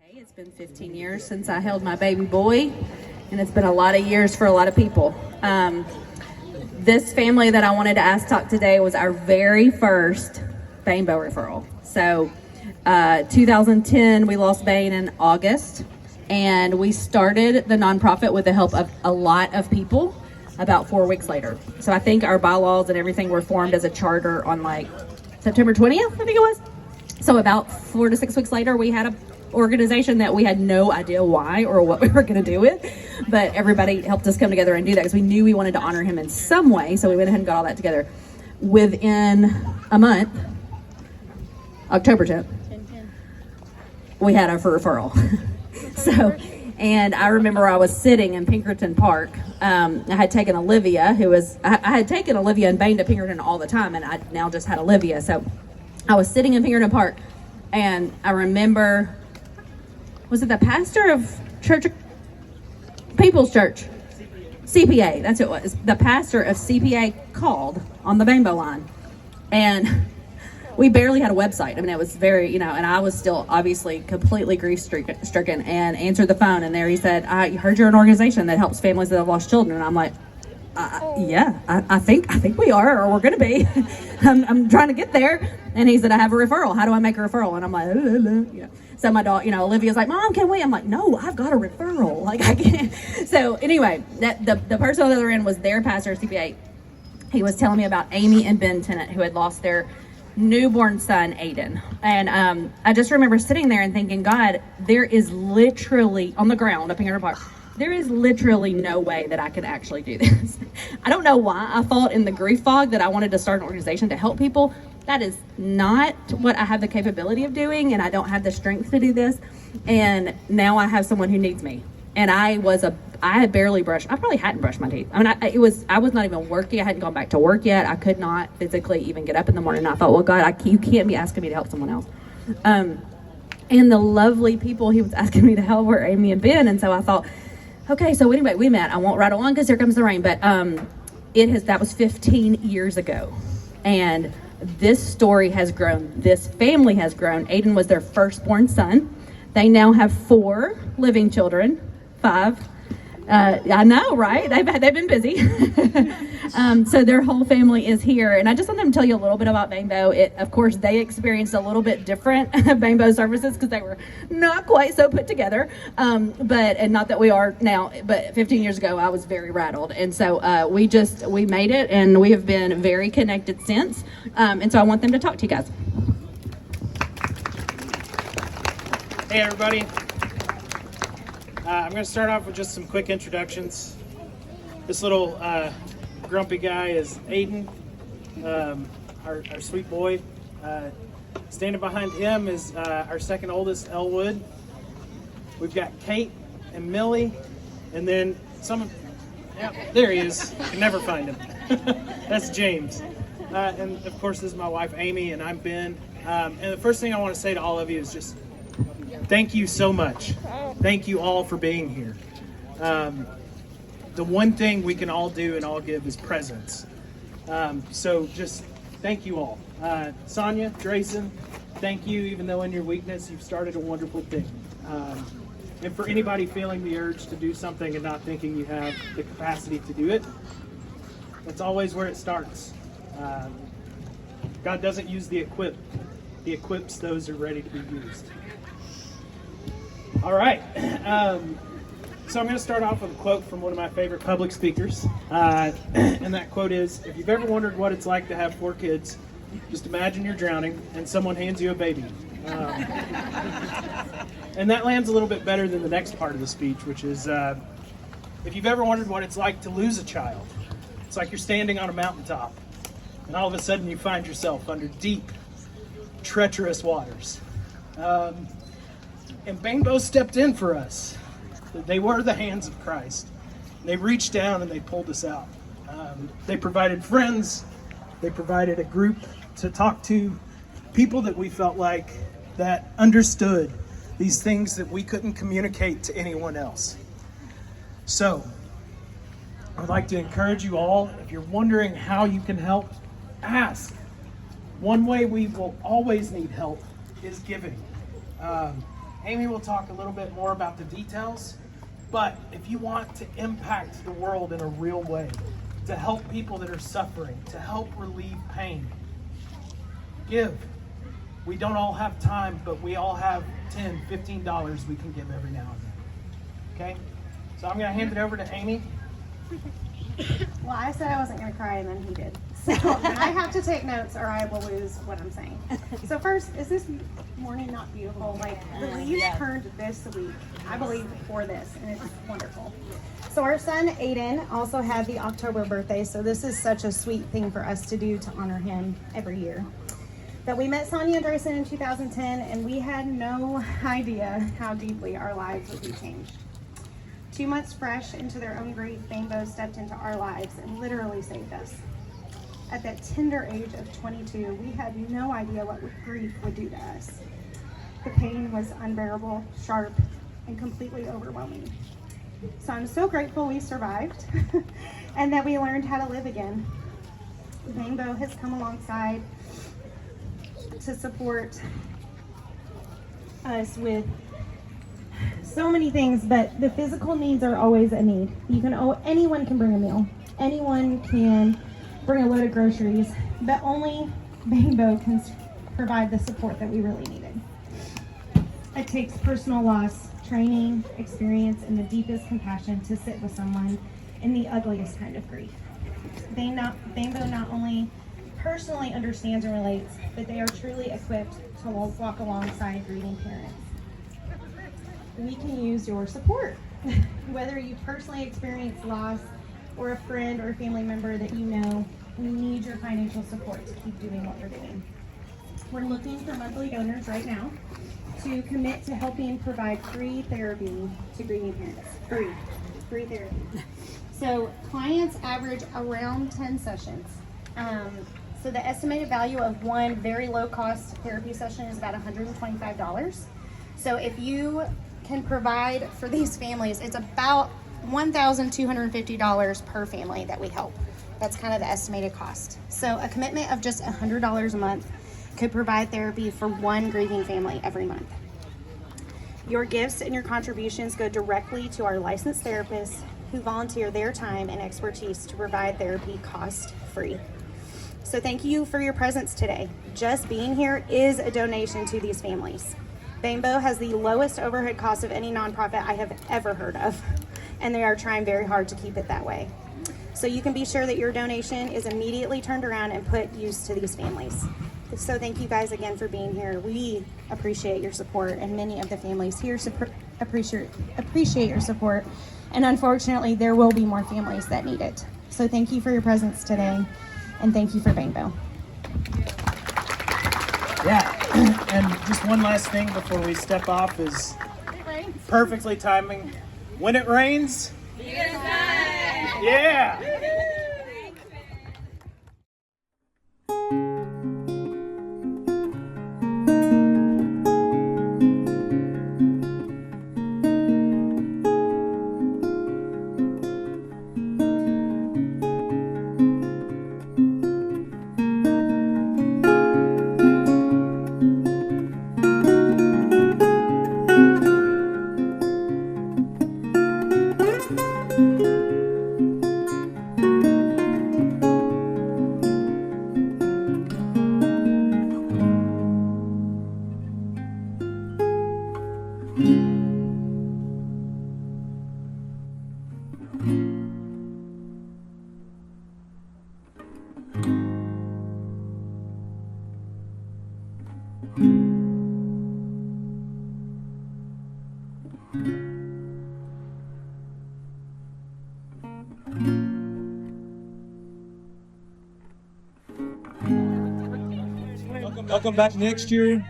It's been 15 years since I held my baby boy, and it's been a lot of years for a lot of people. This family that I wanted to ask talk today was our very first Banebow referral. So 2010, we lost Bane in August, and we started the nonprofit with the help of a lot of people about 4 weeks later. So I think our bylaws and everything were formed as a charter on like September 20th, I think it was. So about 4 to 6 weeks later, we had a organization that we had no idea why or what we were going to do with, but everybody helped us come together and do that because we knew we wanted to honor him in some way. So we went ahead and got all that together. Within a month, October 10th, we had our referral. So, and I remember I was sitting in Pinkerton Park. I had taken Olivia, I had taken Olivia and Bane to Pinkerton all the time, and I now just had Olivia. So I was sitting in Pinkerton Park, and I remember, was it the pastor of People's Church? CPA, that's what it was. The pastor of CPA called on the Banebow line, and we barely had a website. I mean, it was very, and I was still obviously completely grief-stricken, and answered the phone, and there he said, I heard you're an organization that helps families that have lost children. And I'm like, yeah, I think we are, or we're going to be. I'm trying to get there. And he said, I have a referral. How do I make a referral? And I'm like, So my dog, Olivia's like, Mom, can we? I'm like, no, I've got a referral. Like, I can't. So anyway, the person on the other end was their pastor at CPA. He was telling me about Amy and Ben Tennant, who had lost their newborn son, Aiden. And I just remember sitting there and thinking, God, there is literally, on the ground up in Pinkerton Park, there is literally no way that I could actually do this. I don't know why I thought in the grief fog that I wanted to start an organization to help people. That is not what I have the capability of doing, and I don't have the strength to do this. And now I have someone who needs me. And I had barely brushed. I probably hadn't brushed my teeth. I mean, I was not even working. I hadn't gone back to work yet. I could not physically even get up in the morning. And I thought, well, God, you can't be asking me to help someone else. And the lovely people he was asking me to help were Amy and Ben. And so I thought, okay, so anyway, we met. I won't rattle on because here comes the rain. But that was 15 years ago. And this story has grown. This family has grown. Aiden was their firstborn son. They now have 4 living children, 5. I know, right? They've been busy. So their whole family is here. And I just want them to tell you a little bit about Banebow. Of course, they experienced a little bit different Banebow services because they were not quite so put together. And not that we are now, but 15 years ago, I was very rattled. And so we made it, and we have been very connected since. And so I want them to talk to you guys. Hey, everybody. I'm going to start off with just some quick introductions. This little grumpy guy is Aiden, our sweet boy. Standing behind him is our second oldest, Elwood. We've got Kate and Millie, and then there he is. You can never find him. That's James. And of course, this is my wife, Amy, and I'm Ben. And the first thing I want to say to all of you is just thank you so much. Thank you all for being here. The one thing we can all do and all give is presence. So just thank you all. Sonia, Drayson, thank you. Even though in your weakness, you've started a wonderful thing. And for anybody feeling the urge to do something and not thinking you have the capacity to do it, that's always where it starts. God doesn't use the equipped. He equips those who are ready to be used. All right. So I'm going to start off with a quote from one of my favorite public speakers. And that quote is, if you've ever wondered what it's like to have 4 kids, just imagine you're drowning and someone hands you a baby. And that lands a little bit better than the next part of the speech, which is, if you've ever wondered what it's like to lose a child, it's like you're standing on a mountaintop and all of a sudden you find yourself under deep, treacherous waters. And Banebow stepped in for us. They were the hands of Christ. They reached down and they pulled us out. They provided friends. They provided a group to talk to, people that we felt like that understood these things that we couldn't communicate to anyone else. So I'd like to encourage you all, if you're wondering how you can help, ask. One way we will always need help is giving. Amy will talk a little bit more about the details, but if you want to impact the world in a real way, to help people that are suffering, to help relieve pain, give. We don't all have time, but we all have $10, $15 we can give every now and then. Okay? So I'm going to hand it over to Amy. Well, I said I wasn't going to cry, and then he did. So I have to take notes, or I will lose what I'm saying. So first, is this morning not beautiful? Like, the leaves turned this week, I believe, for this, and it's wonderful. So our son, Aiden, also had the October birthday, so this is such a sweet thing for us to do to honor him every year. But we met Sonia and Grayson in 2010, and we had no idea how deeply our lives would be changed. 2 months fresh into their own grief, Banebow stepped into our lives and literally saved us. At that tender age of 22, we had no idea what grief would do to us. The pain was unbearable, sharp, and completely overwhelming. So I'm so grateful we survived and that we learned how to live again. Banebow has come alongside to support us with so many things, but the physical needs are always a need. Anyone can bring a meal. Anyone can bring a load of groceries, but only Banebow can provide the support that we really needed. It takes personal loss, training, experience, and the deepest compassion to sit with someone in the ugliest kind of grief. Banebow not only personally understands and relates, but they are truly equipped to walk alongside grieving parents. We can use your support. Whether you personally experience loss or a friend or a family member that you know, we need your financial support to keep doing what we're doing. We're looking for monthly donors right now to commit to helping provide free therapy to grieving parents. Free therapy. So clients average around 10 sessions. So the estimated value of one very low cost therapy session is about $125. So if you can provide for these families, it's about $1,250 per family that we help. That's kind of the estimated cost. So a commitment of just $100 a month could provide therapy for one grieving family every month. Your gifts and your contributions go directly to our licensed therapists who volunteer their time and expertise to provide therapy cost-free. So thank you for your presence today. Just being here is a donation to these families. Banebow has the lowest overhead cost of any nonprofit I have ever heard of, and they are trying very hard to keep it that way. So you can be sure that your donation is immediately turned around and put use to these families. So thank you guys again for being here. We appreciate your support, and many of the families here appreciate your support. And unfortunately, there will be more families that need it. So thank you for your presence today, and thank you for Banebow. Yeah, and just one last thing before we step off is perfectly timing. When it rains, yeah. I'll come back next year.